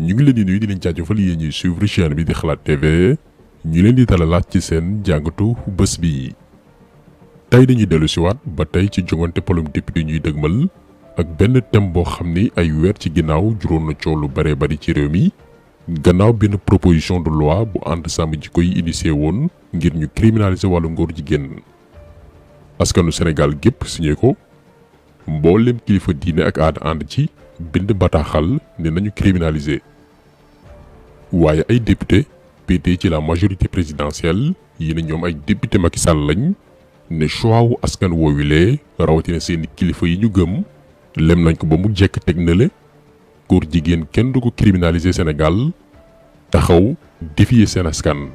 ñu ngi leen di nuyu di leen jaajëfal yéen ñuy suivre chaîne bi di xalaat TV ñu leen di dalalaat ci seen jàngatu bés bi. tey dañuy dellu si waat ba tey ci jongante palum député ñuy dëgmal ak benn thème boo xam ni ay weer ci ginnaaw juróon na coow lu bare bari ci réew mi gannaaw benn proposition de loi bu ànd sàmm jikko yi initié woon ngir ñu criminaliser wàllu ngóor jigéen. askanu Sénégal gépp signé ko mboolem kilifa diine ak aada ànd ci bind bataaxal ne nañu criminaliser. waaye ay député pété ci la majorité présidentielle yi ne ñoom ay député Macky Sall lañ ne choix wu askan woowilee rawatina seeni kilifa yi ñu gëm lem nañ ko ba mu jekk teg na le góor jigéen kenn du ko criminaliser Sénégal taxaw défier seen askan.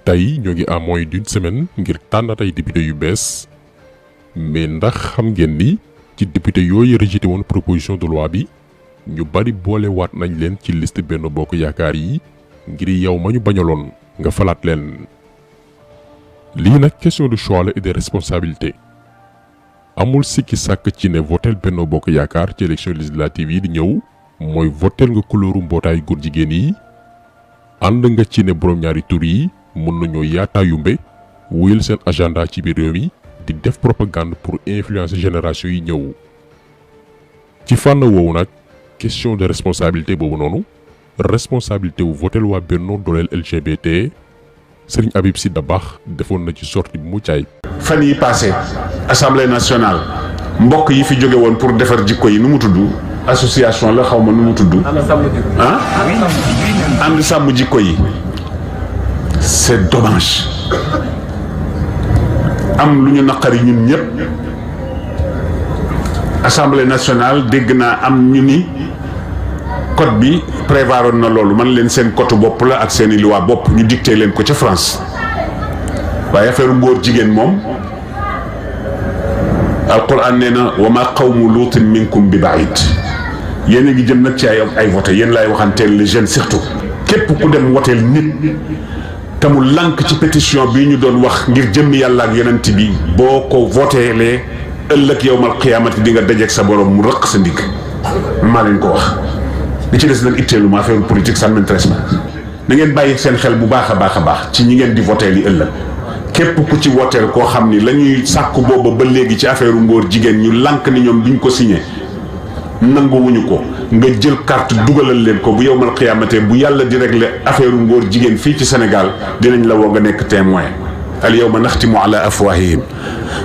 tey ñoo ngi à moins d'une semaine ngir tànnat ay député yu bees mais ndax xam ngeen ni ci député yooyu rejeté woon proposition de loi bi ñu bari boole waat nañ leen ci liste Benno Bokk Yaakaar yi ngir yow ma ñu bañaloon nga falaat leen. lii nag question de choix la et de responsabilité amul sikki sàkk ci ne votel Benno Bokk Yaakaar ci élection législative yi di ñëw mooy votel nga couleur mbootaayu góor jigéen yi ànd nga ci ne borom ñaari tur yi mën nañoo yaataayumbe wuyal seen agenda ci biir réew mi di def propagande pour influencer génération yi ñëw. ci fànn woowu nag question de responsabilité boobu noonu responsabilité wu votel waa Benno dooleel LGBT Serigne Habib Sy Dabakh defoon na ci sortie bu mucc ayib. fan yi passé assemblée nationale mbokk yi fi jóge woon pour defar jikko yi nu mu tudd association la xaw ma nu mu tudd. ah ànd sàmm jikko yi. c'est dommage am lu ñu naqari ñun ñëpp assemblée nationale dégg naa am ñu ni code bi prévoiroon na loolu man leen seen code bopp la ak seeni loi bopp ñu dicté leen ko ca France waaye affaire ngóor jigéen moom alquran nee na wa ma qawmu luutin minkum bi baid yéen a ngi jëm nag ci ay voté yéen laay waxanteel les jeunes surtout képp ku dem woteel nit te mu lànk ci pétition bii ñu doon wax ngir jëmmi yàlla ak yonent bi boo ko voteelee ëllëg yowmal qiyaamati di nga dajeeg sa borom mu rëq sa ndigg maa leen ko wax. li ci des nag itteelu ma affaire politique ça m'intéresse pas na ngeen bàyyi seen xel bu baax a baax ci ñi ngeen di voteel yi ëllëg képp ku ci voteel koo xam ni la ñuy sàkku booba ba léegi ci affaire ngóor jigéen ñu lànk ni ñoom duñ ko signé nanguwuñu ko nga jël carte dugalal leen ko bu yowmal qiyaamate bu yàlla di régler affaire ngóor jigéen fii ci Sénégal dinañ la woo nga nekk témoin al yawma naxtimu ala afwahihim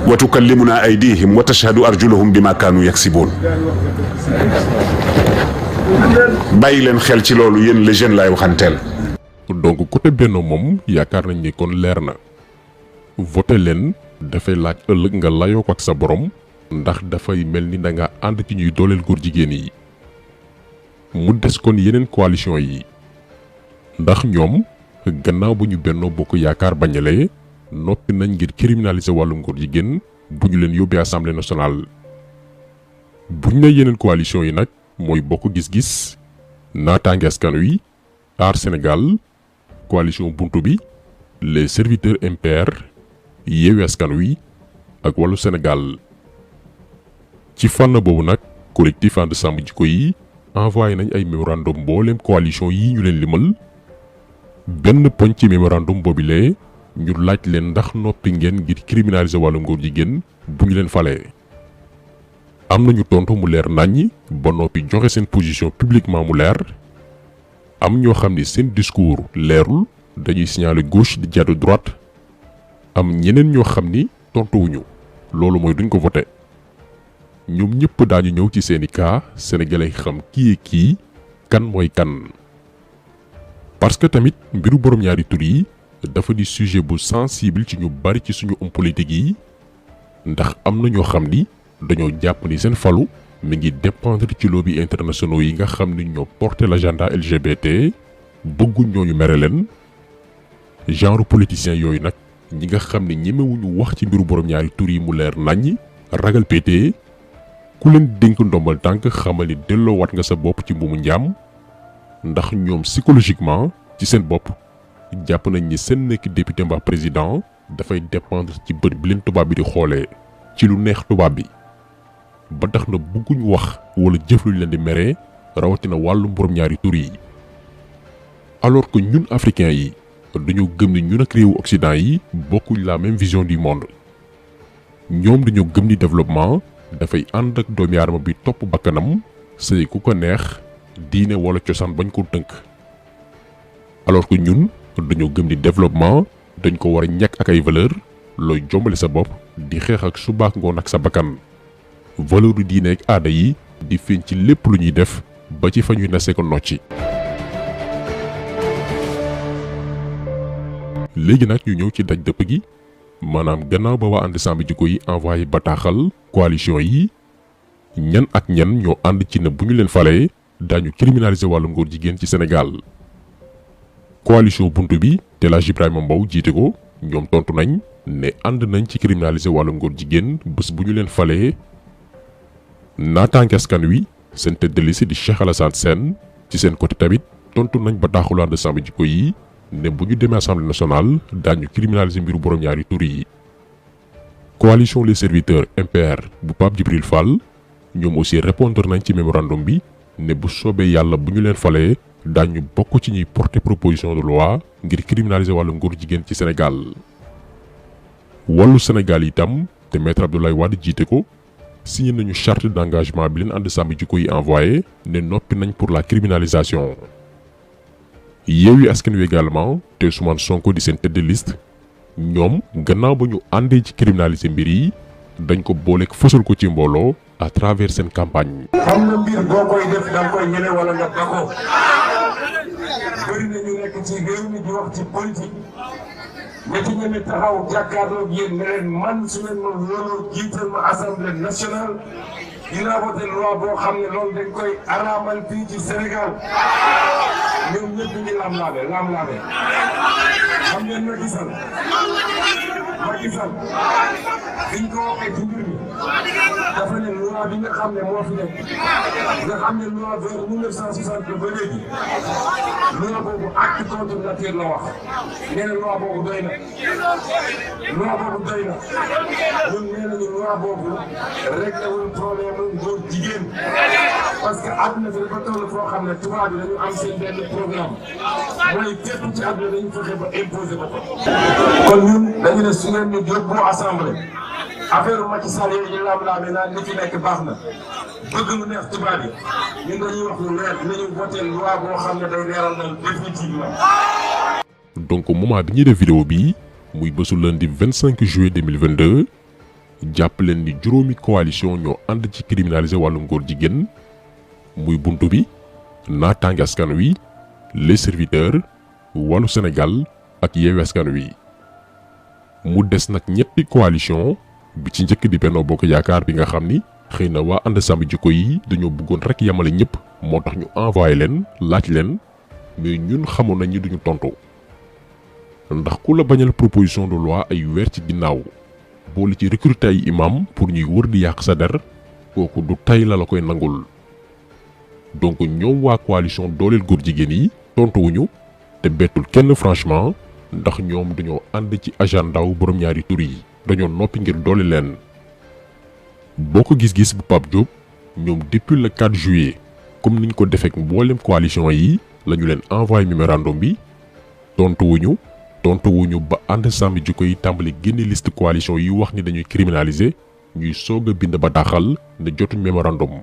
wa tukallimuna aydihim wa tashhadu arjuluhum bima kaanu yaksibuun. bàyyi leen xel ci loolu yéen les jeunes laay waxanteel. donc côté Benno moom yaakaar nañ ni kon leer na voté leen dafay laaj ëllëg nga layoo ko ak sa borom ndax dafay mel ni da nga ànd ci ñuy dooleel góor jigéen yi. mu des kon yeneen coalition yi ndax ñoom gannaaw bu ñu Benno Bokk Yaakaar bañalee noppi nañ ngir criminaliser wàllu ngóor jigéen bu ñu leen yóbbee assemblée nationale. bu ñu ne yeneen coalition yi nag mooy bokk gis-gis naataange askan wi aar Sénégal coalition buntu bi les serviteurs MPR yeewi askan wi ak wàllu Sénégal. ci fànn boobu nag collectif ànd sàmm jikko yi envoyé nañ ay mémorandum mboolem coalition yi ñu leen limal benn poñ ci mémorandum boobilee ñu laaj leen ndax noppi ngeen ngir criminaliser wàllu ngóor jigéen bu ñu leen falee. am nañu tontu mu leer naññi ba noppi joxe seen position publiquement mu leer am ñoo xam ni seen discours leerul dañuy signaler gauche di jàddu droite am ñeneen ñoo xam ni tontuwuñu loolu mooy duñ ko voté. ñoom ñëpp daañu ñëw ci seeni cas sénégalais xam kii kan mooy kan. parce que tamit mbiru borom ñaari tur yi dafa di sujet bu sensible ci ñu bari ci suñu homme politique yi ndax am na ñoo xam ni dañoo jàpp ni seen falu mi ngi dépendre ci lobby internationaux yi nga xam ni ñoo porté l'agenda LGBT bëgguñ ñooñu mere leen. genre politicien yooyu nag ñi nga xam ni ñemewuñu wax ci mbiru borom ñaari tur yi mu leer naññi ragal pété ku leen dénk ndombal tànk xamal ni delloowaat nga sa bopp ci mbuumu njaam ndax ñoom psychologiquement ci seen bopp jàpp nañ ni seen nekk député mbaa président dafay dépendre ci bët bi leen tubaab bi di xoolee ci lu neex tubaab bi ba tax na bëgguñ wax wala jëf luñ leen di meree rawatina wàllum borom ñaari tur yi. alors que ñun africains yi dañoo gëm ni ñun ak réewu Occident yi bokkuñ la même vision du monde. ñoom dañoo gëm ni développement dafay ànd ak doomi aadama bi topp bakkanam sëy ku ko neex diine wala cosaan bañ ko tënk. alors que ñun dañoo gëm ni développement dañ ko war a ñàkk ak ay valeur looy jombale sa bopp di xeex ak subaak ngoon ak sa bakkan. valeur du diine ak aada yi di feeñ ci lépp lu ñuy def ba ci fa ñuy nasee ko nocci. léegi nag ñu ñëw ci daj dëpp gi maanaam gannaaw ba waa ànd sàmm jikko yi envoyé bataaxal coalition yi ñan ak ñan ñoo ànd ci ne bu ñu leen falee daañu criminaliser wàllu ngóor jigéen ci Sénégal. coalition buntu bi te El Hadj Ibrahima Mbow jiite ko ñoom tontu nañ ne ànd nañ ci criminaliser wàllu ngóor jigéen bés bu ñu leen falee. naataange askan wi seen tête de liste di Cheikh Alassane Sène ci seen côté tamit tontu nañ bataaxalu ànd sàmm jikko yi ne bu ñu demee assemblée nationale daañu criminaliser mbiru borom ñaari tur yi. coalition les serviteurs MPR bu Pape Djibril Fall ñoom aussi répondre nañ ci mémorandum bi ne bu soobee yàlla bu ñu leen falee daañu bokk ci ñuy porter proposition de loi ngir criminaliser wàllu ngóor jigéen ci Sénégal. wàllu Sénégal itam te maître Abdoulaye Wade jiite ko signé nañu charte d'engagement bi leen ànd sàmm jikko yi envoyé ne noppi nañ pour la criminalisation. Yewwi Askan Wi également te Ousmane Sonko di seen tête de liste ñoom gannaaw ba ñu àndee ci criminaliser mbir yi dañ ko booleeg fësal ko ci mbooloo à travers seen campagne. xam na mbir boo koy def da nga koy ñeme wala nga bako bëri na ñu nekk ci réew mi di wax ci politique ña ci ñeme taxaw jàkkaarloog yéen ne leen man su leen ma wóoloo jiital ma assemblée nationale dinaa voté loi boo xam ne loolu dañ koy araamal fii ci Sénégal ñoom ñëpp ñu ngi lam-laame xam ngeen Macky Sall biñ ko waxee ci mbir mi dafa ne loi bi nga xam ne moo fi nekk nga xam ne loi vers 1960 ba léegi loi boobu acte contre nature la wax nee na loi boobu doy na ñun nee nañu loi boobu réglé wul problème góor jigéen parce que àdduna fi dafa toll foo xam ne tubaab bi dañu am seen benn programme mooy fépp ci àdduna dañu fexe ba imposer ko kon ñun dañu ne su ngeen ñu yóbbu assemblée affaire Macky Sall yooyu ñu laam-laamee naan li fi nekk baax na bëgg lu neex tubaab yi ñun dañuy wax lu leer dinañu voté loi boo xam ne day leeral na définitivement. donc moment bi ñuy def vidéo bi muy bésu lundi 25 juillet 2022 jàpp leen ni juróomi coalition ñoo ànd ci criminaliser wàllu ngóor jigéen muy buntu bi naataange askan wi les serviteurs wàllu Sénégal ak Yewwi Askan Wi. mu des nag ñetti coalition bi ci njëkk di Benno Bokk Yaakaar bi nga xam ni xëy na waa ànd sàmm jikko yi dañoo bëggoon rek yamale ñëpp moo tax ñu envoyé leen laaj leen mais ñun xamoon nañ ni duñu tontu ndax ku la bañal proposition de loi ay weer ci ginnaaw boole ci recruter ay imam pour ñuy wër di yàq sa der kooku du tay la koy nangul. donc ñoom waa coalition dooleel góor jigéen yi tontuwuñu te bettul kenn franchement ndax ñoom dañoo ànd ci agenda wu borom ñaari tur yi dañoo noppi ngir doole leen. boo ko gis-gis bu Pape Diop ñoom depuis le 4 juillet comme niñ ko defeek mboolem coalition yi lañu leen envoyé mémorandum bi tontuwuñu ba ànd sàmm jikko yi tàmbali génne liste coalition yi wax ni dañuy criminaliser ñuy soog a bind bataaxal ne jotuñ mémorandum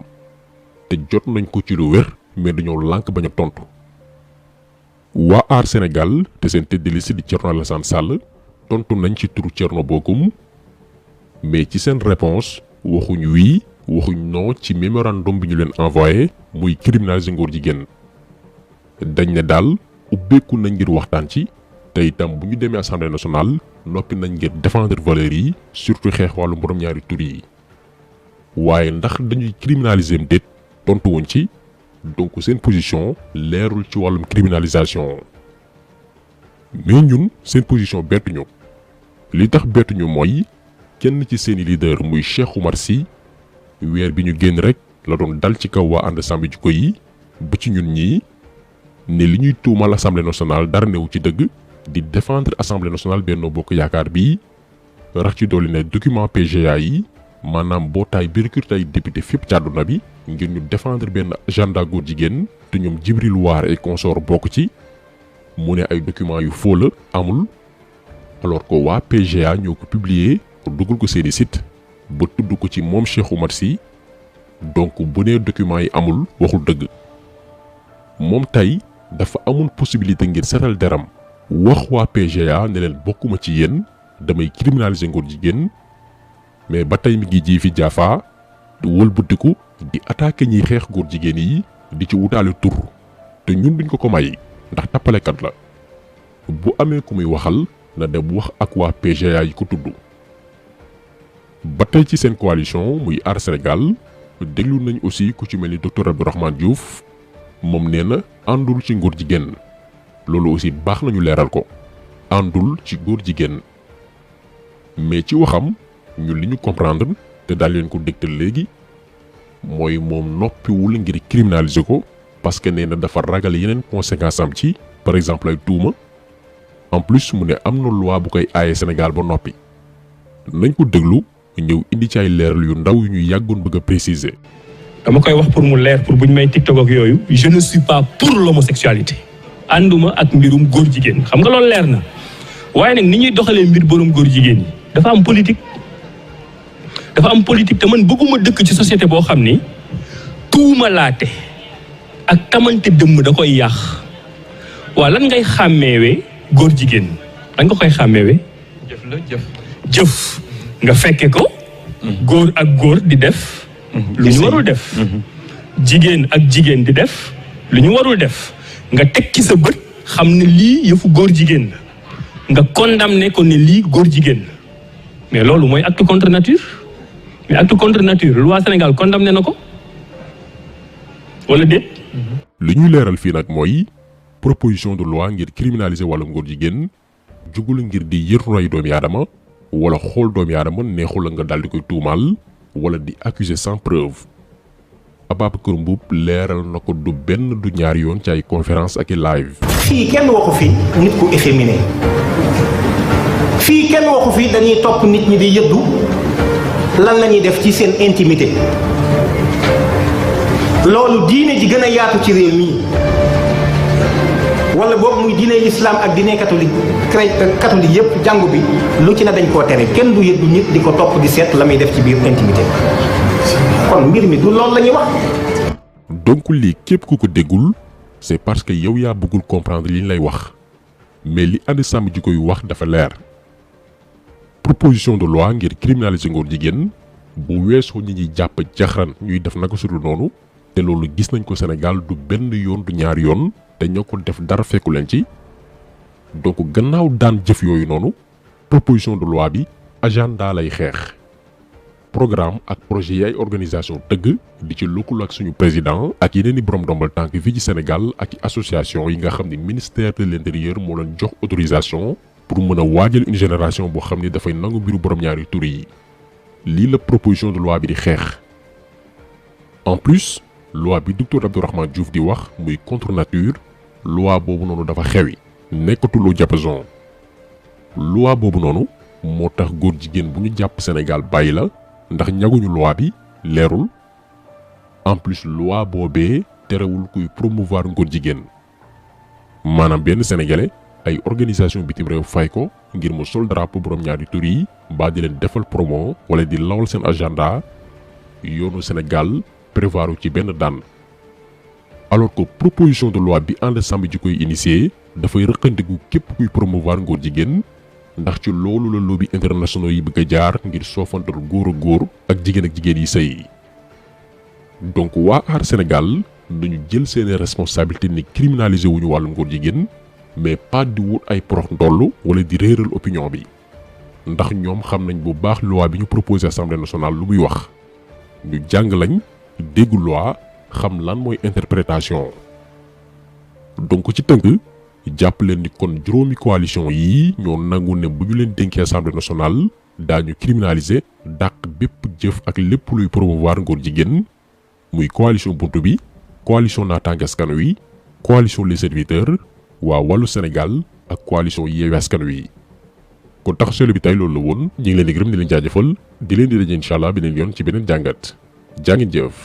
te jot nañ ko ci lu wér mais dañoo lànk bañ a tontu. waa Aar Sénégal te seen tête de liste di Thierno Alassane Sall tontu nañ ci turu Thierno Bocoum mais ci seen réponse waxuñ oui waxuñ non ci mémorandum bi ñu leen envoyé muy criminaliser ngóor jigéen. dañ ne daal ubbeeku nañ ngir waxtaan ci te itam bu ñu demee assemblée nationale noppi nañ ngir défendre valeurs yi surtout xeex wàllu borom ñaari tur yi. waaye ndax dañuy criminaliser déet tontu wuñ ci donc seen position leerul ci wàllum criminalisation. mais ñun seen position bettuñu li tax bettuñu mooy kenn ci seeni leader muy Cheikh Oumar Sy weer bi ñu génn rek la doon dal ci kaw waa ànd sàmm jikko yi ba ci ñun ñii ne li ñuy tuumal assemblée nationale dara newu ci dëgg di défendre assemblée nationale Benno Bokk Yaakaar bi rax ci dolli ne document PGA yi maanaam mbootaay bi recruté ay député fépp ci àdduna bi ngir ñu défendre benn agenda góor jigéen te ñoom Djibril War et consort bokk ci mu ne ay documents yu faux la amul alors que waa PGA ñoo ko publier dugal ko seeni site ba tudd ko ci moom Cheikh Oumar Sy donc bu nee documents yi amul waxul dëgg moom tey dafa amoon possibilité ngir setal deram wax waa PGA ne leen bokkuma ci yéen damay criminaliser ngóor jigéen mais ba tey mi ngi ji fi jaafa di wëlbatiku di attaquer ñiy xeex góor jigéen yi di ci wutaale tur te ñun duñ ko may ndax tappalekat la bu amee ku muy waxal na dem wax ak waa PGA yi ko tudd. ba tey ci seen coalition muy Aar Sénégal déglu nañ aussi ku ci mel ni docteur Abdourahmane Diouf moom nee na àndul ci ngóor jigéen loolu aussi baax nañu leeral ko àndul ci góor jigéen mais ci waxam ñun li ñu comprendre te daal leen ko dégtal léegi mooy moom noppiwul ngir criminaliser ko parce que nee na dafa ragal yeneen conséquences am ci par exemple ay tuuma en plus mu ne am na loi bu koy aaye Sénégal ba noppi nañ ko déglu ñëw indi ci ay leeral yu ndaw yu ñu yàggoon bëgg a préciser. dama koy wax pour mu leer pour buñ may TikTok ak yooyu je ne suis pas pour l'homosexualité ànduma ak mbirum góor jigéen xam nga loolu leer na waaye nag ni ñuy doxalee mbir borom góor jigéen yi dafa am politique te man bëgguma dëkk ci société boo xam ni tuuma laate ak tamante dëmm da koy yàq waa lan ngay xàmmeewee góor jigéen lan nga koy xàmmeewee jëf nga fekke ko góor ak góor di def lu ñu warul def jigéen ak jigéen di def lu ñu warul def nga teg ci sa bët xam ne lii yëfu góor jigéen la nga condamné ko ne lii góor jigéen la mais loolu mooy acte contre nature mais acte contre nature loi Sénégal condamné na ko wala déet. li ñuy leeral fii nag mooy proposition de loi ngir criminaliser wàllum góor jigéen jugul ngir di yërndu doomi aadama wala xool doomi aadama neexul la nga daal di koy tuumaal wala di accuser sans preuve. Ababacar Mboup leeral na ko du benn du ñaari yoon ci ay conférence ak i live. fii kenn waxu fi nit ku efféminé fii kenn waxu fi dañuy topp nit ñi di yëddu lan la ñuy def ci seen intimité loolu diine ji gën a yaatu ci réew mi wala boobu muy diine l'islam ak diine catholique yépp jàngu bi lu ci na dañ koo tere kenn du yëddu nit di ko topp di seet la muy def ci biir intimité kon mbir mi du loolu la ñuy wax. donc lii képp ku ko déggul c'est parce que yow yaa bëggul comprendre li ñu lay wax mais li ànd sàmm ji koy wax dafa leer. proposition de loi ngir criminaliser ngóor jigéen bu weesoo ñi ñuy jàpp jaxran ñuy def naka sudul noonu te loolu gis nañ ko Sénégal du benn yoon du ñaari yoon te ñoo ko def dara fekku leen ci donc gannaaw daan jëf yooyu noonu proposition de loi bi agenda lay xeex programme ak projet yi ay organisation tëgg di ci lëkkaloo ak suñu président ak yeneen i borom ndombal tànk fii ci Sénégal ak i association yi nga xam ne ministère de l'intérieur moo leen jox autorisation pour mën a waajal une génération boo xam ne dafay nangu mbiru borom ñaari tur yi lii la proposition de loi bi di xeex. en plus loi bi docteur Abdourahmane Diouf di wax muy contre nature loi boobu noonu dafa xewi nekkatuloo diapason loi boobu noonu moo tax góor jigéen bu ñu jàpp Sénégal bàyyi la ndax ñaguñu loi bi leerul en plus loi boobee terewul kuy promouvoir ngóor jigéen maanaam benn sénégalais ay organisation bitim réew fay ko ngir mu sol drapeau borom ñaari tur yi mbaa di leen defal promo wala di lawal seen agenda yoonu Sénégal prévoiru ci benn daan alors que proposition de loi bi ànd sàmm ji koy initier dafay rëqandiku képp kuy promouvoir ngóor jigéen ndax ci loolu la lobby internationaux yi bëgg a jaar ngir soofantal góor ak góor ak jigéen yi sëy donc waa Aar Sénégal dañu jël seeni responsabilité ni criminaliser wuñu wàllum ngóor jigéen mais pas di wut ay porox ndoll wala di réeral opinion bi ndax ñoom xam nañ bu baax loi bi ñu proposé assemblée nationale lu muy wax ñu jàng lañ déggu loi xam lan mooy interprétation donc ci tënk jàpp leen ni kon juróomi coalition yii ñoo nangu ne bu ñu leen dénkee assemblée nationale daañu criminaliser dàq bépp jëf ak lépp luy promouvoir ngóor jigéen muy coalition buntu bi coalition naataange askan wi coalition les serviteurs waa wàllu Sénégal ak coalition Yewwi Askan Wi kon tax seetlu bi tey loolu la woon ñu ngi leen di gërëm di leen jaajëfal di leen di daje incha allah beneen yoon ci beneen jàngat jaa ngeen jëf.